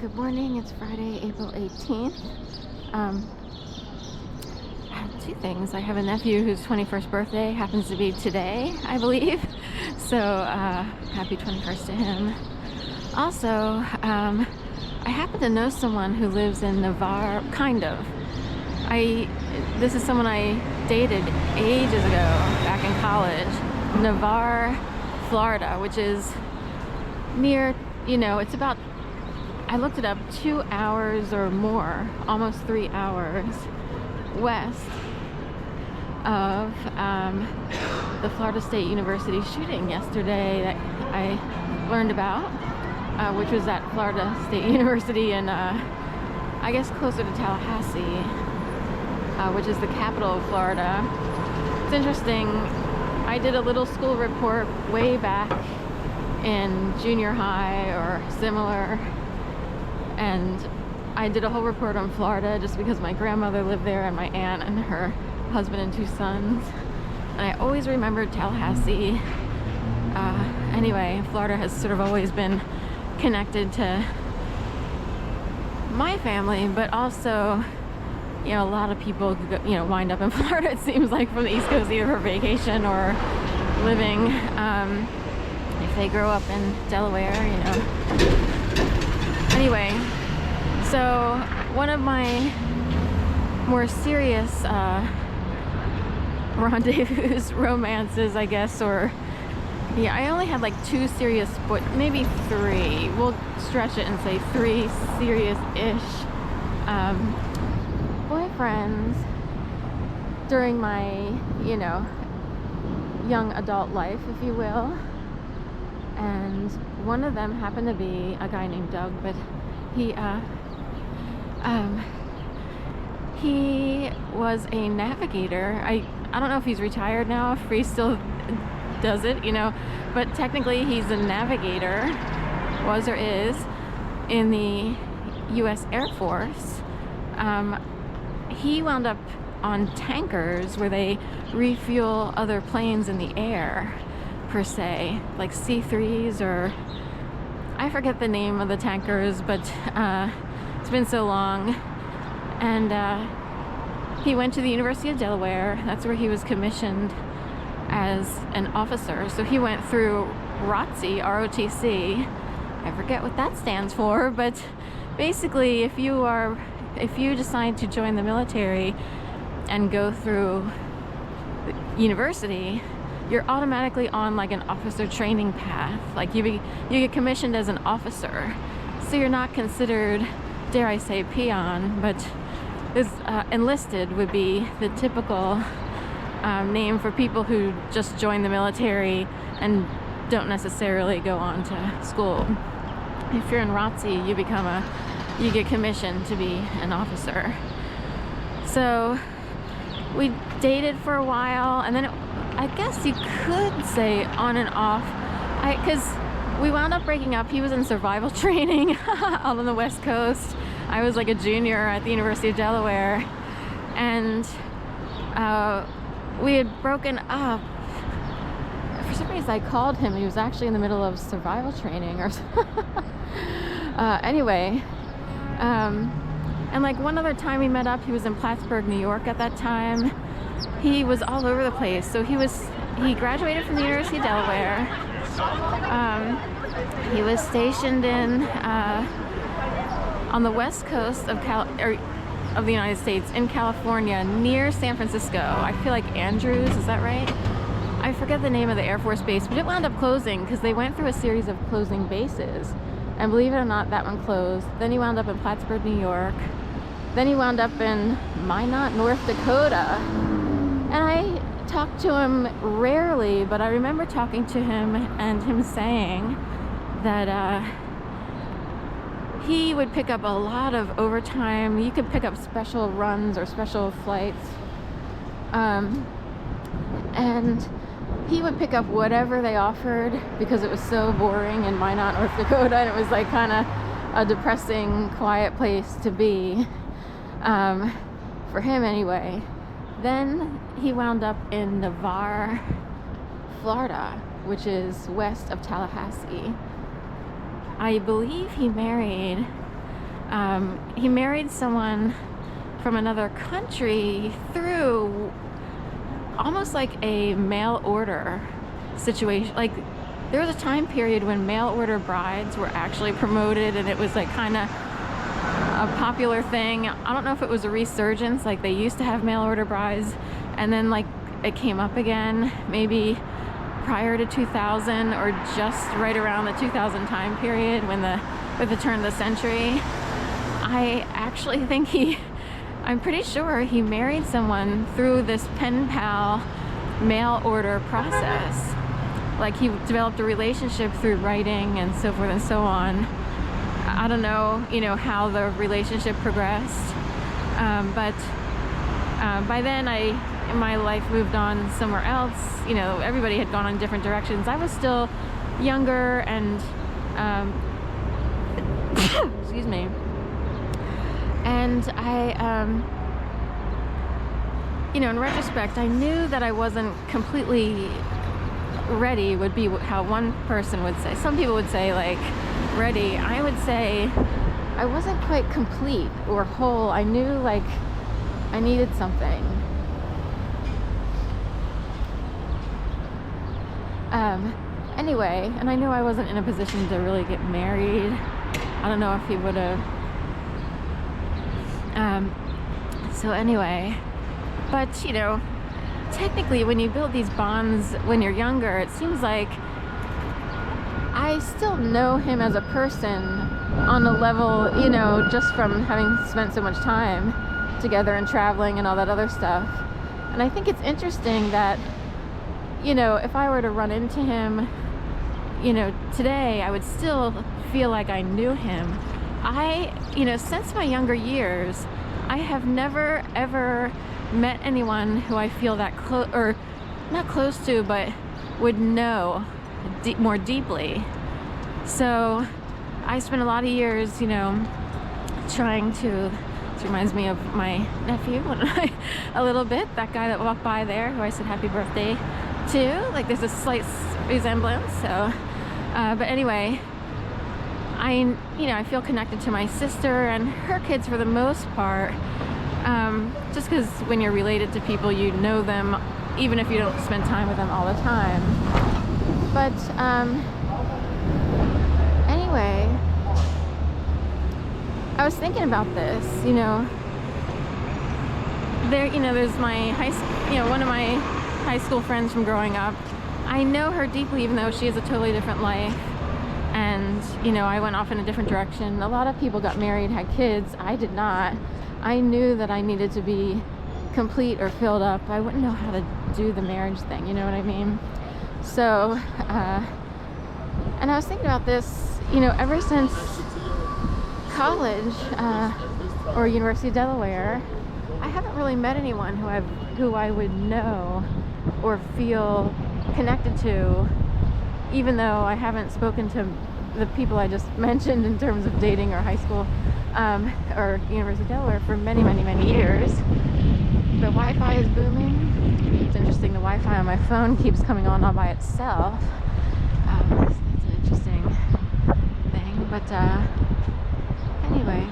Good morning. It's Friday, April 18th. I have two things. I have a nephew whose 21st birthday happens to be today, I believe. So happy 21st to him. Also, I happen to know someone who lives in Navarre, kind of. This is someone I dated ages ago, back in college. Navarre, Florida, which is near, it's about, I looked it up, 2 hours or more, almost 3 hours west of the Florida State University shooting yesterday that I learned about, which was at Florida State University in, I guess, closer to Tallahassee, which is the capital of Florida. It's interesting. I did a little school report way back in junior high or similar, and I did a whole report on Florida just because my grandmother lived there and my aunt and her husband and 2 sons, and I always remembered Tallahassee. Anyway, Florida has sort of always been connected to my family, but also, a lot of people, wind up in Florida, it seems like, from the East Coast, either for vacation or living, if they grow up in Delaware, Anyway, so one of my more serious rendezvous romances, I guess, or I only had like 2 serious, but maybe 3. We'll stretch it and say 3 serious-ish boyfriends during my, young adult life, if you will. And one of them happened to be a guy named Doug, but he was a navigator. I don't know if he's retired now, if he still does it, but technically he's a navigator, was or is, in the U.S. Air Force. He wound up on tankers where they refuel other planes in the air, per se, like C3s, or I forget the name of the tankers, but it's been so long. And he went to the University of Delaware. That's where he was commissioned as an officer. So he went through ROTC, R-O-T-C. I forget what that stands for, but basically if you decide to join the military and go through university, you're automatically on like an officer training path. Like you get commissioned as an officer, so you're not considered, dare I say, peon, but this enlisted would be the typical name for people who just join the military and don't necessarily go on to school. If you're in ROTC, you get commissioned to be an officer. So we dated for a while, and then I guess you could say on and off, because we wound up breaking up. He was in survival training out on the West Coast. I was like a junior at the University of Delaware, and we had broken up. For some reason I called him. He was actually in the middle of survival training or anyway, and like one other time we met up, he was in Plattsburgh, New York at that time. He was all over the place. So he graduated from the University of Delaware. He was stationed on the west coast of the United States, in California, near San Francisco. I feel like Andrews, is that right? I forget the name of the Air Force base, but it wound up closing because they went through a series of closing bases. And believe it or not, that one closed. Then he wound up in Plattsburgh, New York. Then he wound up in Minot, North Dakota. And I talked to him rarely, but I remember talking to him and him saying that he would pick up a lot of overtime. You could pick up special runs or special flights. And he would pick up whatever they offered because it was so boring in Minot, North Dakota, and it was like kind of a depressing, quiet place to be, for him anyway. Then he wound up in Navarre, Florida, which is west of Tallahassee. I believe he married he married someone from another country through almost like a mail order situation. Like, there was a time period when mail order brides were actually promoted, and it was like kind of a popular thing. I don't know if it was a resurgence, like they used to have mail order brides, and then like it came up again maybe prior to 2000, or just right around the 2000 time period when with the turn of the century. I actually think I'm pretty sure he married someone through this pen pal mail order process. Like, he developed a relationship through writing and so forth and so on. I don't know, how the relationship progressed, but by then my life moved on somewhere else. Everybody had gone in different directions. I was still younger and excuse me. And I, in retrospect, I knew that I wasn't completely ready, would be how one person would say. Some people would say, like, ready. I would say I wasn't quite complete or whole. I knew, like, I needed something. Anyway, and I knew I wasn't in a position to really get married. I don't know if he would have. So anyway, but technically when you build these bonds when you're younger, it seems like I still know him as a person on a level, just from having spent so much time together and traveling and all that other stuff. And I think it's interesting that, if I were to run into him, today, I would still feel like I knew him. Since my younger years, I have never ever met anyone who I feel that close, or not close to, but would know more deeply. So I spent a lot of years, trying to. This reminds me of my nephew a little bit. That guy that walked by there, who I said happy birthday to. Like, there's a slight resemblance. So, but anyway, I feel connected to my sister and her kids for the most part. Just because when you're related to people, you know them, even if you don't spend time with them all the time. But anyway, I was thinking about this. There's my high school, one of my high school friends from growing up. I know her deeply, even though she has a totally different life. And, I went off in a different direction. A lot of people got married, had kids. I did not. I knew that I needed to be complete or filled up. I wouldn't know how to do the marriage thing, you know what I mean? So, and I was thinking about this, ever since college, or University of Delaware, I haven't really met anyone who I would know or feel connected to, even though I haven't spoken to the people I just mentioned in terms of dating or high school, or University of Delaware for many, many, many years. The Wi-Fi is booming. It's interesting, the Wi-Fi on my phone keeps coming on all by itself. That's an interesting thing, but anyway.